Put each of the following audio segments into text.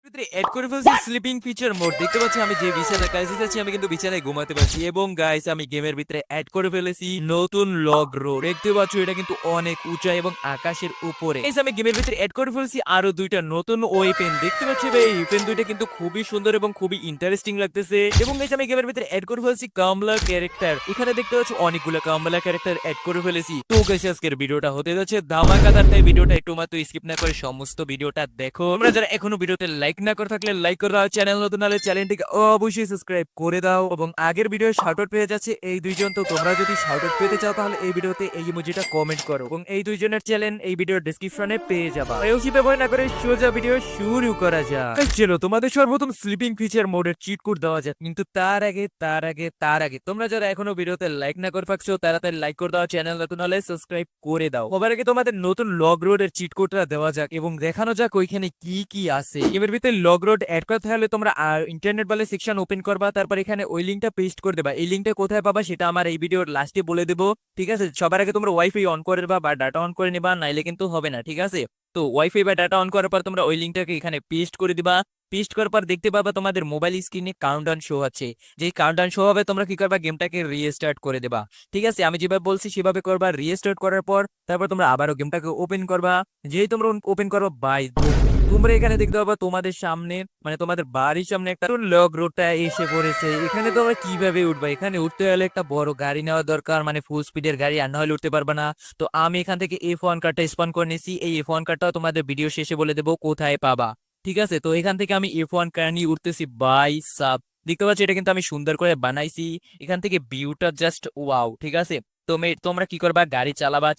ভিতরে এড করে ফেলছি স্লিপিং ফিচার মোড। দেখতে পাচ্ছি আমি যে বিছানায় কাছে আছি আমি কিন্তু বিছানায় ঘুমাতে পারছি। এবং গাইস আমি গেমের ভিতরে অ্যাড করে ফেলেছি নতুন লগ রোড। দেখতে পাচ্ছ এটা কিন্তু অনেক উঁচা এবং আকাশের উপরে। গাইস আমি গেমের ভিতরে অ্যাড করে ফেলছি আরো দুইটা নতুন ওয়েপেন। দেখতে পাচ্ছি ভাই এই ওয়েপেন দুইটা কিন্তু খুবই সুন্দর এবং খুবই ইন্টারেস্টিং লাগতেছে। এবং গাইস আমি গেমের ভিতরে অ্যাড করে ফেলছি কামলা ক্যারেক্টার। এখানে দেখতে পাচ্ছ অনেকগুলো কামলা ক্যারেক্টার অ্যাড করে ফেলেছি। তো গাইস আজকের ভিডিওটা হতে যাচ্ছে ধামাকাদার, তাই ভিডিওটা একটু মাত্র স্কিপ না করে সমস্ত ভিডিওটা দেখো। তোমরা যারা এখনো ভিডিওতে লাইক না করে থাকলে লাইক করে দাও, চ্যানেল নতুন হলে চ্যানেলটিকে অবশ্যই সাবস্ক্রাইব করে দাও। এবং আগের ভিডিও শাউটআউট পেয়ে যাচ্ছে এই দুইজন, তো তোমরা যদি শাউটআউট পেতে চাও তাহলে এই ভিডিওতে এই ইমোজিটা কমেন্ট করো এবং এই দুইজনের চ্যানেল এই ভিডিওর ডেসক্রিপশনে পেয়ে যাবা। বেশি ব্যবহার না করে সোজা ভিডিও শুরু করা যাক। চলো তোমাদের সর্বপ্রথম স্লিপিং ফিচার মোডের চিট কোড দেওয়া যাক, কিন্তু তার আগে তোমরা যারা এখনো ভিডিওতে লাইক না করে থাকছো তাড়াতাড়ি লাইক করে দাও, চ্যানেল নতুন হলে সাবস্ক্রাইব করে দাও। সবার আগে তোমাদের নতুন লগ রোডের চিট কোডটা দেওয়া যাক এবং দেখানো যাক ওইখানে কি কি আছে। এর ভিতরে লগ রোড অ্যাড করতে হলে তোমরা ইন্টারনেট বলে সেকশন ওপেন করবা, তারপর এখানে ওই লিঙ্কটা পেস্ট করে দেবা। এই লিঙ্কটা কোথায় পাবা সেটা আমার এই ভিডিওর লাস্টে বলে দেবো, ঠিক আছে। সবার আগে তোমরা ওয়াইফাই অন করে দেবা বা ডাটা অন করে নিবা, নাইলে কিন্তু হবে না, ঠিক আছে। তো ওয়াইফাই বা ডাটা অন করার পর তোমরা ওই লিঙ্কটাকে এখানে পেস্ট করে দিবা। পেস্ট করার পর দেখতে পাবা তোমাদের মোবাইল স্ক্রিনে কাউন্টডাউন শো হচ্ছে। যেই কাউন্টডাউন শো হবে তোমরা কি করবা, গেমটাকে রিস্টার্ট করে দেবা, ঠিক আছে। আমি যেভাবে বলছি সেভাবে করবা। রিস্টার্ট করার পর তারপর তোমরা আবারও গেমটাকে ওপেন করবা। যেই তোমরা ওপেন করবা বাই তোমরা এখানে দেখতে পাবা তোমাদের সামনে মানে তোমাদের বাড়ির সামনে একটা লগ রোডটা এসে পড়েছে। এখানে তোমরা কিভাবে উঠবা, এখানে উঠতে হলে একটা বড় গাড়ি নেওয়া দরকার, মানে ফুল স্পিডের গাড়ি, আর না হলে উঠতে পারবা না। তো আমি এখান থেকে F1 কার্ডটা স্পন করে নিয়েছি। এই F1 কার্ডটাও তোমাদের ভিডিও শেষে বলে দেবো কোথায় পাবা, ঠিক আছে। তো এখান থেকে আমি F1 কার নিয়ে উঠতেছি বাই সাব। দেখতে পাচ্ছি এটা কিন্তু আমি সুন্দর করে বানাইছি। এখান থেকে ভিউটা জাস্ট ওয়াও, ঠিক আছে। তোমরা কি করবা, গাড়ি চালাবা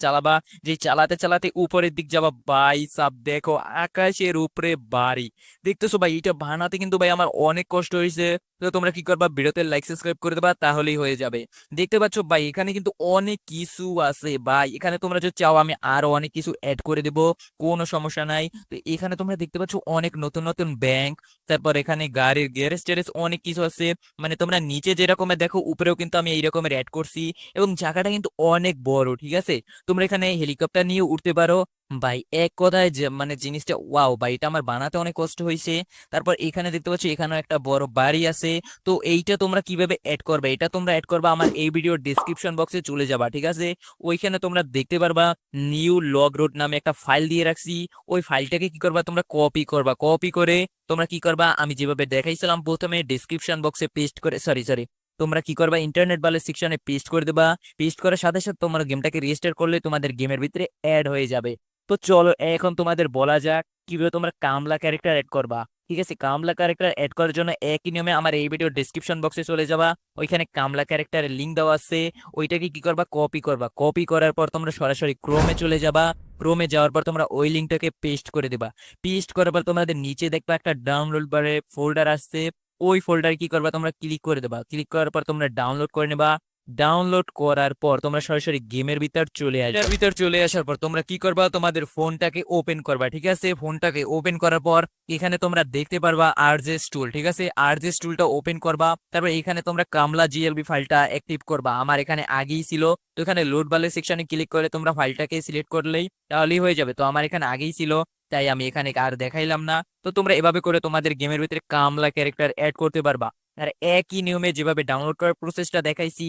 যে চালাতে চালাতে উপরের দিক যাবা বাই সাব। দেখো আকাশের উপরে বাড়ি, দেখতেছো ভাই এটা বানাতে কিন্তু ভাই আমার অনেক কষ্ট হয়েছে। তো তোমরা কি করবা, ভিডিওতে লাইক সাবস্ক্রাইব করে দেবা তাহলেই হয়ে যাবে। দেখতে পাচ্ছ ভাই এখানে কিন্তু অনেক কিছু আছে ভাই। এখানে তোমরা যদি চাও আমি আরো অনেক কিছু অ্যাড করে দেবো, কোনো সমস্যা নাই। তো এখানে তোমরা দেখতে পাচ্ছ অনেক নতুন নতুন ব্যাংক, তারপর এখানে গাড়ির গ্যারেজ ট্যারেজ অনেক কিছু আছে। মানে তোমরা নিচে যেরকমের দেখো উপরেও কিন্তু আমি এই রকমের অ্যাড করছি এবং জায়গাটা কিন্তু অনেক বড়, ঠিক আছে। তোমরা এখানে হেলিকপ্টার নিয়ে উঠতে পারো ভাই। এক কথায় যে মানে জিনিসটা ওয়াও ভাই, এটা আমার বানাতে অনেক কষ্ট হয়েছে। তারপর এখানে দেখতে পাচ্ছ এখানেও একটা বড় বাড়ি আছে। তো এইটা তোমরা কিভাবে অ্যাড করবে, এটা তোমরা অ্যাড করবা আমার এই ভিডিওর ডিসক্রিপশন বক্সে চলে যাবা, ঠিক আছে। ওইখানে তোমরা দেখতে পারবা নিউ লগ রোড নামে একটা ফাইল দিয়ে রাখছি। ওই ফাইলটাকে কি করবা, তোমরা কপি করবা। কপি করে তোমরা কি করবা, আমি যেভাবে দেখাইছিলাম প্রথমে ডিসক্রিপশন বক্সে পেস্ট করে সরি তোমরা কি করবা, ইন্টারনেট বালে সেকশনে পেস্ট করে দেবা। পেস্ট করার সাথে সাথে তোমরা গেমটাকে রেজিস্টার করলে তোমাদের গেমের ভিতরে অ্যাড হয়ে যাবে। তো চলো এখন তোমাদের বলা যাক কিভাবে তোমরা কামলা ক্যারেক্টার অ্যাড করবা, ঠিক আছে। কামলা ক্যারেক্টার অ্যাড করার জন্য একই নিয়মে আমার এই ভিডিও ডেসক্রিপশন বক্সে চলে যাবা। ওইখানে কামলা ক্যারেক্টারের লিঙ্ক দেওয়া আছে। ওইটাকে কি করবা, কপি করবা। কপি করার পর তোমরা সরাসরি ক্রোমে চলে যাবা। ক্রোমে যাওয়ার পর তোমরা ওই লিঙ্কটাকে পেস্ট করে দেবা। পেস্ট করার পর তোমাদের নিচে দেখবা একটা ডাউনলোড বারে ফোল্ডার আসছে। ওই ফোল্ডার কি করবা, তোমরা ক্লিক করে দেবা। ক্লিক করার পর তোমরা ডাউনলোড করে নেবা। ডাউনলোড করার পর তোমরা সরাসরি গেমের ভিতর চলে আসবে। ভিতর চলে আসার পর তোমরা কি করবা, তোমাদের ফোনটাকে ওপেন করবা, ঠিক আছে। ফোনটাকে ওপেন করার পর এখানে তোমরা দেখতে পারবা আরজেস টুল, ঠিক আছে। আরজেস টুলটা ওপেন করবা। তারপর এখানে তোমরা কামলা জিএলবি ফাইলটা অ্যাক্টিভ করবা। আমার এখানে আগেই ছিল, তো এখানে লোড বালে সেকশনে ক্লিক করে তোমরা ফাইলটাকে সিলেক্ট করলেই তাহলেই হয়ে যাবে। তো আমার এখানে আগেই ছিল তাই আমি এখানে আর দেখাইলাম না। তো তোমরা এভাবে করে তোমাদের গেমের ভিতরে কামলা ক্যারেক্টার অ্যাড করতে পারবা। আর একই নিয়মে যেভাবে ডাউনলোড করার প্রসেসটা দেখাইছি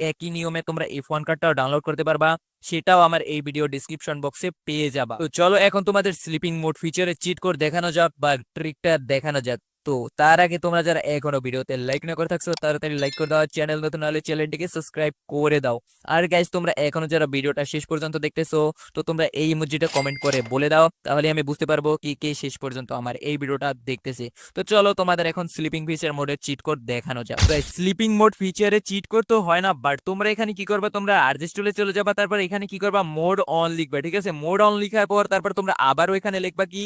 একই নিয়মে তোমরা F1 কার্ডটাও ডাউনলোড করতে পারবা। সেটাও আমার এই ভিডিও ডিসক্রিপশন বক্সে পেয়ে যাবা। তো চলো এখন তোমাদের স্লিপিং মোড ফিচারে চিট কোড দেখানো যাক বা ট্রিকটা দেখানো যাক। তো তার আগে তোমরা যারা এখনো ভিডিওতে লাইক না করে থাকছো তাড়াতাড়ি লাইক করে দাও, চ্যানেল নতুন হলে চ্যানেলটিকে সাবস্ক্রাইব করে দাও। আর গাইস তোমরা এখনো যারা ভিডিওটা শেষ পর্যন্ত দেখতেছো তো তোমরা এই ইমোজিটা কমেন্ট করে বলে দাও, তাহলে আমি বুঝতে পারবো কি কে শেষ পর্যন্ত আমার এই ভিডিওটা দেখতেছে। তো চলো তোমাদের এখন স্লিপিং ফিচার মোডের চিট কোড দেখানো যাক। স্লিপিং মোড ফিচারে চিট কোড তো হয় না, বাট তোমরা এখানে কি করবা, তোমরা আরজেস টুলে চলে যাবা। তারপর এখানে কি করবা, মোড অন লিখবা, ঠিক আছে। মোড অন লিখার পর তারপর তোমরা আবারও এখানে লিখবা কি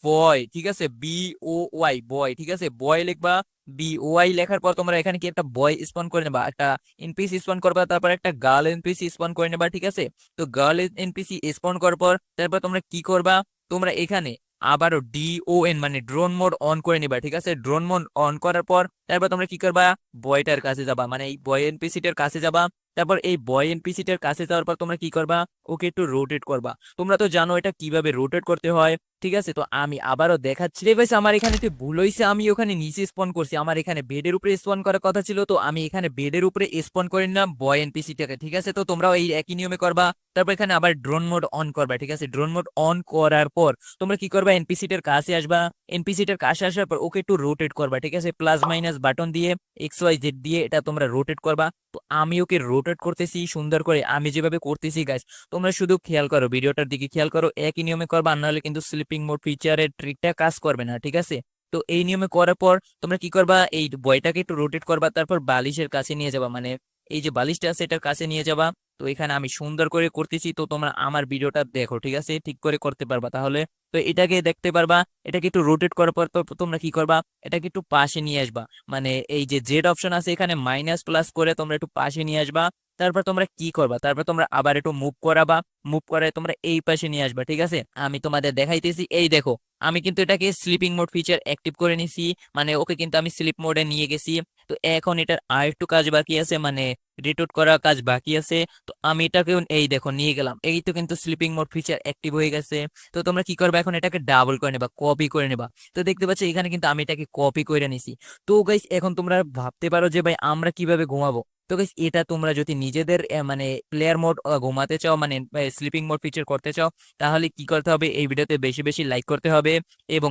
বয়, ঠিক আছে। BOY বয়, ঠিক আছে। বয় লিখবা। BOY লেখার পর তোমরা এখানে কি একটা বয় স্পন করে নেবা, একটা এনপিসি স্পন করবা। তারপর একটা গার্ল এনপিসি স্পন করে নেবা, ঠিক আছে। তো গার্ল এনপিসি স্পন করার পর তারপর তোমরা কি করবা, তোমরা এখানে আবারও DON মানে ড্রোন মোড অন করে নিবা, ঠিক আছে। ড্রোন মোড অন করার পর তারপর তোমরা কি করবা, বয়টার কাছে যাবা, মানে এই বয় এনপিসিটার কাছে যাবা। তারপর এই বয় এনপিসিটার কাছে যাওয়ার পর তোমরা কি করবা, ওকে একটু রোটেট করবা। তোমরা তো জানো এটা কিভাবে রোটেট করতে হয়, ঠিক আছে? তো আমি আবারও দেখাচ্ছি। রে ভাই আমার এখানে তো ভুল হয়েছে, আমি ওখানে নিচে স্পন করছি, আমার এখানে বেডের উপরে স্পন করার কথা ছিল, তো আমি এখানে বেডের উপরে স্পন করে নিলাম বয় এনপিসিটাকে, ঠিক আছে? তো তোমরাও এই একই নিয়মে করবা। তারপর এখানে আবার ড্রোন মোড অন করবা, ঠিক আছে? ড্রোন মোড অন করার পর তোমরা কি করবা, এনপিসিটার কাছে আসবা। এনপিসিটার কাছে আসার পর ওকে একটু রোটেট করবা, ঠিক আছে? প্লাস মাইনাস বাটন দিয়ে XYZ দিয়ে এটা তোমরা রোটেট করবা। তো আমি ওকে রোটেট করতেছি সুন্দর করে, আমি যেভাবে করতেছি গাইস, তোমরা শুধু খেয়াল করো, ভিডিওটার দিকে খেয়াল করো, একই নিয়মে করবা, আর নাহলে কিন্তু স্লিপিং মোড ফিচারের ট্রিকটা কাজ করবে না, ঠিক আছে? তো এই নিয়মে করার পর তোমরা কি করবা, এই বয়টাকে একটু রোটেট করবা, তারপর বালিশের কাছে নিয়ে যাবা, মানে এই যে বালিশটা আছে এটার কাছে নিয়ে যাবা। তো এখানে আমি সুন্দর করে করতেছি, তো তোমরা আমার ভিডিওটা দেখো, ঠিক আছে? ঠিক করে করতে পারবা তাহলে। তো এটাকে দেখতে পারবা, এটাকে একটু রোটেট করার পর তো তোমরা কি করবা, এটাকে একটু পাশে নিয়ে আসবা, মানে এই যে জেড অপশন আছে এখানে মাইনাস প্লাস করে তোমরা একটু পাশে নিয়ে আসবা। তারপর তোমরা কি করবা, তারপর তোমরা আবার একটু মুভ করাবা, মুভ করে তোমরা এই পাশে নিয়ে আসবা, ঠিক আছে? আমি তোমাদের দেখাইতেছি, এই দেখো আমি কিন্তু এটাকে স্লিপিং মোড ফিচার অ্যাক্টিভ করে নিছি, মানে ওকে কিন্তু আমি স্লিপ মোডে নিয়ে গেছি। তো এখন এটার আরেকটু কাজ বাকি আছে, মানে রিটুট করার কাজ বাকি আছে। তো আমি এটাকে এই দেখো নিয়ে গেলাম, এই তো কিন্তু স্লিপিং মোড ফিচার অ্যাক্টিভ হয়ে গেছে। তো তোমরা কি করবে, এখন এটাকে ডাবল করে নেবা, কপি করে নেবা। তো দেখতে পাচ্ছ এখানে কিন্তু আমি এটাকে কপি করে নিছি। তো গাইস এখন তোমরা ভাবতে পারো যে ভাই আমরা কিভাবে ঘুমাবো। তো গাইস এটা তোমরা যদি নিজেদের মানে প্লেয়ার মোড ঘুমাতে চাও, মানে স্লিপিং মোড ফিচার করতে চাও, তাহলে কি করতে হবে, এই ভিডিওতে বেশি বেশি লাইক করতে হবে। এবং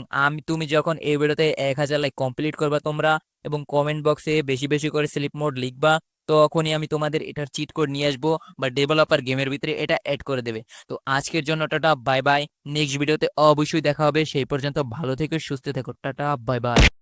তুমি যখন এই ভিডিওতে 1000 লাইক কমপ্লিট করবা তোমরা, এবং কমেন্ট বক্সে বেশি বেশি করে স্লিপ মোড লিখবা, তখনই আমি তোমাদের এটার চিট কোড নিয়ে আসবো, বা ডেভেলপার গেমের ভিতরে এটা অ্যাড করে দেবে। তো আজকের জন্য টাটা বাই বাই, নেক্সট ভিডিওতে অবশ্যই দেখা হবে, সেই পর্যন্ত ভালো থেকো, সুস্থ থেকো, টাটা বাই বাই।